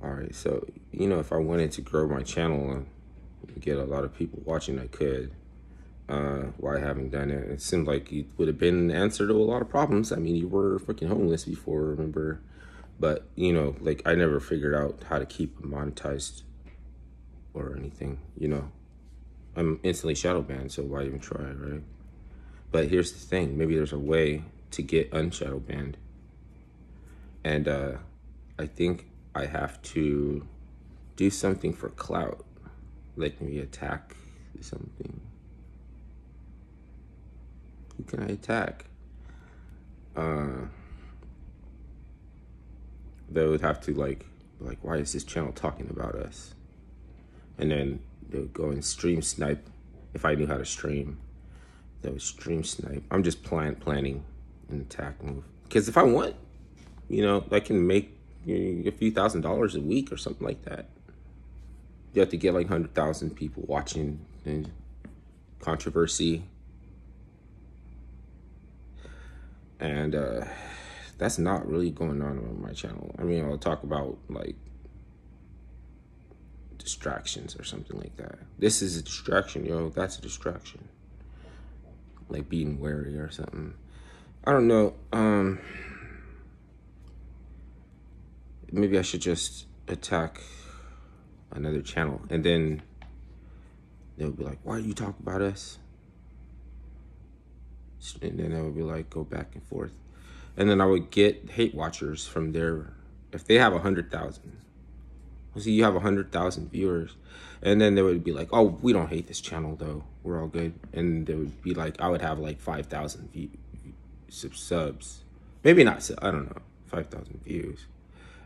All right, so if I wanted to grow my channel and get a lot of people watching, I could. Why I haven't done it? It seemed like it would have been an answer to a lot of problems. I mean, you were fucking homeless before, remember? But like I never figured out how to keep it monetized or anything. I'm instantly shadow banned, so why even try, right? But here's the thing: maybe there's a way to get unshadow banned, and I think I have to do something for clout, like maybe attack something. Who can I attack? They would have to like, why is this channel talking about us? And then they would go and stream snipe. If I knew how to stream, they would stream snipe. I'm just planning an attack move. Because if I want, I can make a few $1,000s a week or something like that. You have to get like 100,000 people watching and controversy. And that's not really going on my channel. I mean, I'll talk about like distractions or something like that. This is a distraction, yo. That's a distraction. Like being wary or something. I don't know. Maybe I should just attack another channel, and then they'll be like, why do you talk about us? And then I would be like, go back and forth. And then I would get hate watchers from there. If they have 100,000, so you have 100,000 viewers, and then they would be like, oh, we don't hate this channel though, we're all good. And they would be like, I would have like 5,000 subs, maybe not, I don't know, 5,000 views.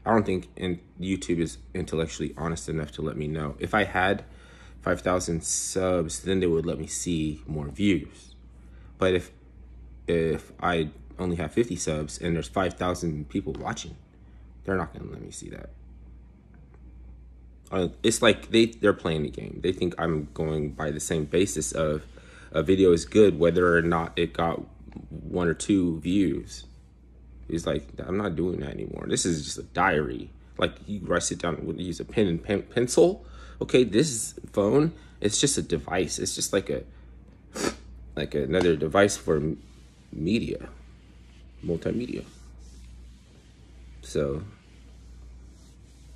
I don't think YouTube is intellectually honest enough to let me know. If I had 5,000 subs, then they would let me see more views. But if I only have 50 subs and there's 5,000 people watching, they're not gonna let me see that. It's like they're playing the game. They think I'm going by the same basis of a video is good whether or not it got 1 or 2 views. It's like, I'm not doing that anymore. This is just a diary. Like I sit down and use a pen and pencil. Okay, this phone, it's just a device. It's just like another device for media, multimedia. So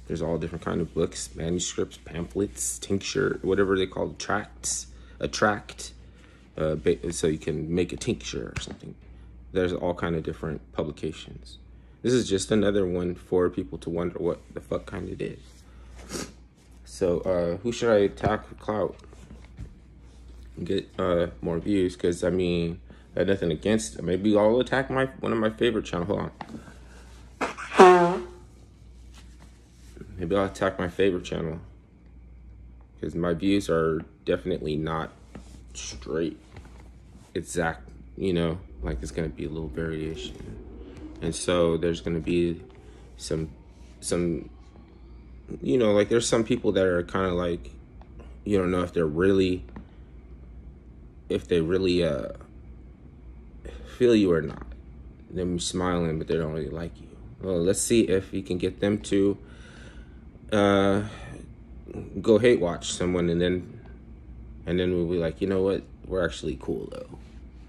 there's all different kind of books, manuscripts, pamphlets, tincture, whatever they call it, tracts, a tract. So you can make a tincture or something. There's all kind of different publications. This is just another one for people to wonder what the fuck kind it is. So who should I attack for clout? Get more views, because I mean, I have nothing against it. Maybe I'll attack one of my favorite channels. Hold on. Maybe I'll attack my favorite channel, because my views are definitely not straight exact, like it's gonna be a little variation. And so there's gonna be some like there's some people that are kind of like, you don't know if they really feel you or not. They're smiling, but they don't really like you. Well, let's see if you can get them to go hate watch someone, and then we'll be like, you know what, we're actually cool though.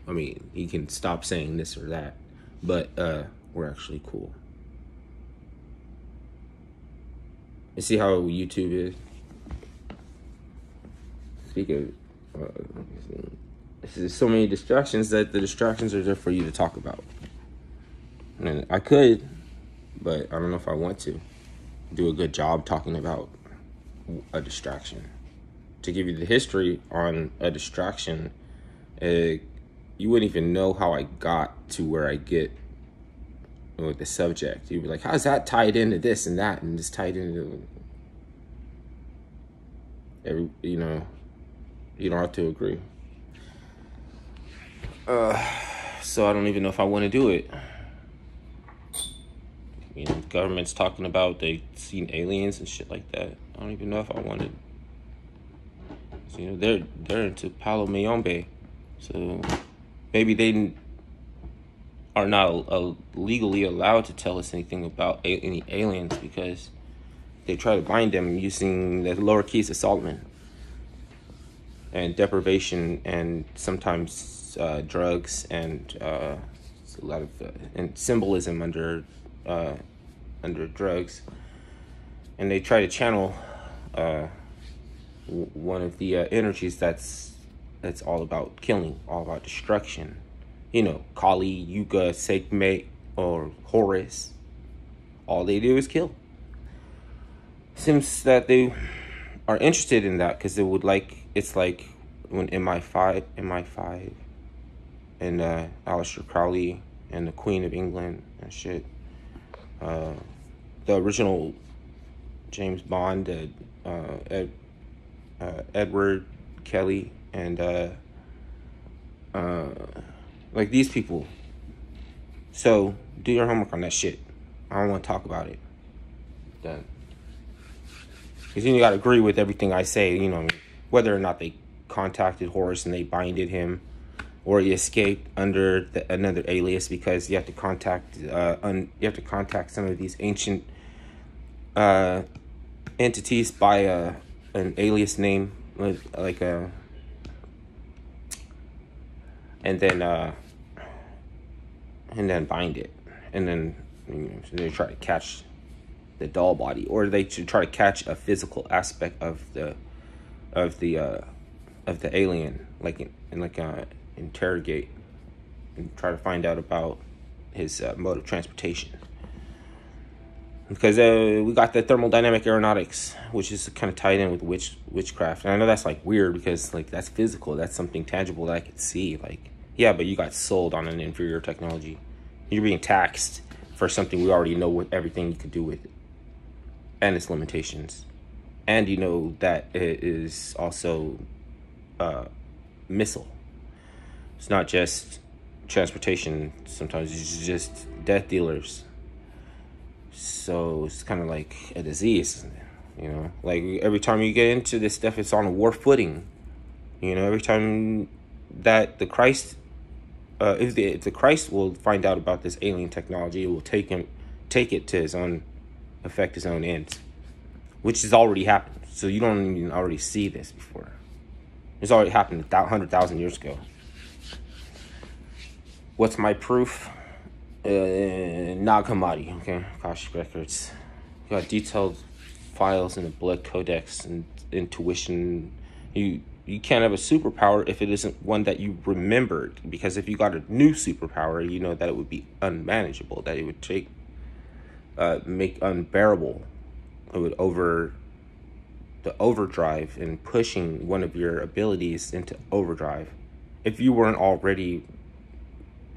I mean, he can stop saying this or that, but we're actually cool. You see how YouTube is? Speaking of, there's so many distractions that the distractions are there for you to talk about. And I could, but I don't know if I want to do a good job talking about a distraction. To give you the history on a distraction, you wouldn't even know how I got to where I get with the subject. You'd be like, how's that tied into this and that, and this tied into every, you don't have to agree. So I don't even know if I want to do it. The government's talking about they seen aliens and shit like that. I don't even know if I wanted. So, they're into Palo Mayombe, so maybe they are not legally allowed to tell us anything about any aliens, because they try to bind them using the lower keys of Solomon and deprivation, and sometimes drugs, and a lot of and symbolism under drugs, and they try to channel one of the energies that's all about killing, all about destruction. You know, Kali, Yuga, Sekhmet, or Horus. All they do is kill. Seems that they are interested in that because it's like when MI5 and Aleister Crowley and the Queen of England and shit. The original James Bond, Edward Kelly, and like these people. So do your homework on that shit. I don't want to talk about it. Done. Because you got to agree with everything I say, you know, whether or not they contacted Horus and they binded him, or he escaped under another alias, because you have to contact some of these ancient entities by an alias name, like a, and then bind it, and then so they try to catch the doll body, or they should try to catch a physical aspect of the alien, like interrogate and try to find out about his mode of transportation. Because we got the thermodynamic aeronautics, which is kind of tied in with witchcraft. And I know that's like weird because like that's physical, that's something tangible that I could see. Like, yeah, but you got sold on an inferior technology. You're being taxed for something we already know with everything you could do with it and its limitations. And you know that it is also missile. It's not just transportation. Sometimes it's just death dealers. So it's kind of like a disease, you know. Like every time you get into this stuff, it's on a war footing. You know, every time that the Christ, if the Christ will find out about this alien technology, it will take it to his own, affect his own ends, which has already happened. So you don't even already see this before. It's already happened 100,000 years ago. What's my proof? Nag Hammadi, okay? Akashic Records. You got detailed files in the Blood Codex and intuition. You can't have a superpower if it isn't one that you remembered. Because if you got a new superpower, you know that it would be unmanageable. That it would make unbearable. It would the overdrive and pushing one of your abilities into overdrive. If you weren't already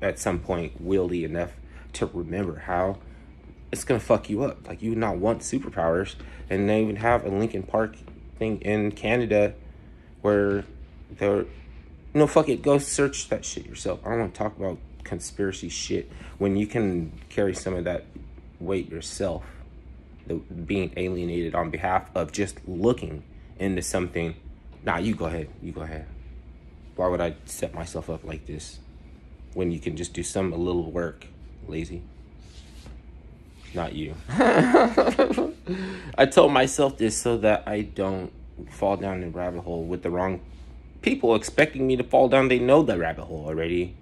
at some point wieldy enough to remember how, it's gonna fuck you up. Like, you would not want superpowers. And they even have a Linkin Park thing in Canada where they're, no, fuck it, go search that shit yourself. I don't want to talk about conspiracy shit when you can carry some of that weight yourself, being alienated on behalf of just looking into something. Nah, you go ahead. Why would I set myself up like this when you can just do a little work? Lazy. Not you. I told myself this so that I don't fall down the rabbit hole with the wrong people expecting me to fall down. They know the rabbit hole already.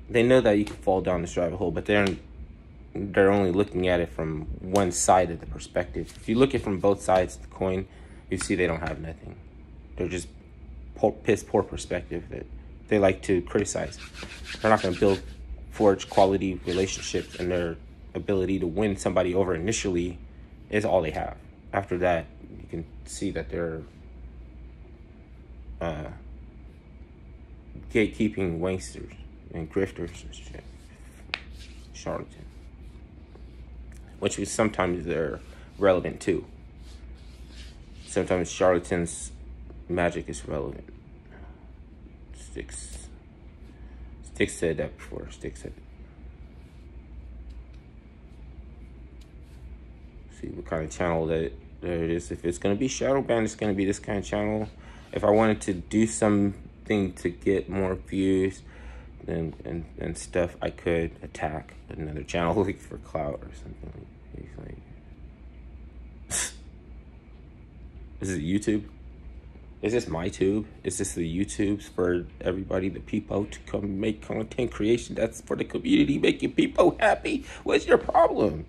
They know that you can fall down this rabbit hole, but they're only looking at it from one side of the perspective. If you look at it from both sides of the coin, you see they don't have nothing. They're just piss poor perspective that they like to criticize. They're not going to forge quality relationships, and their ability to win somebody over initially is all they have. After that, you can see that they're gatekeeping wanksters and grifters and shit. Charlatan. Which is sometimes they're relevant too. Sometimes charlatans' magic is relevant. Sticks said that before. Sticks said it. See what kind of channel that it is. If it's going to be shadow banned, it's going to be this kind of channel. If I wanted to do something to get more views, and stuff, I could attack another channel like for clout or something. He's like, is it YouTube? Is this my tube? Is this the YouTubes for everybody, the people, to come make content creation that's for the community, making people happy? What's your problem?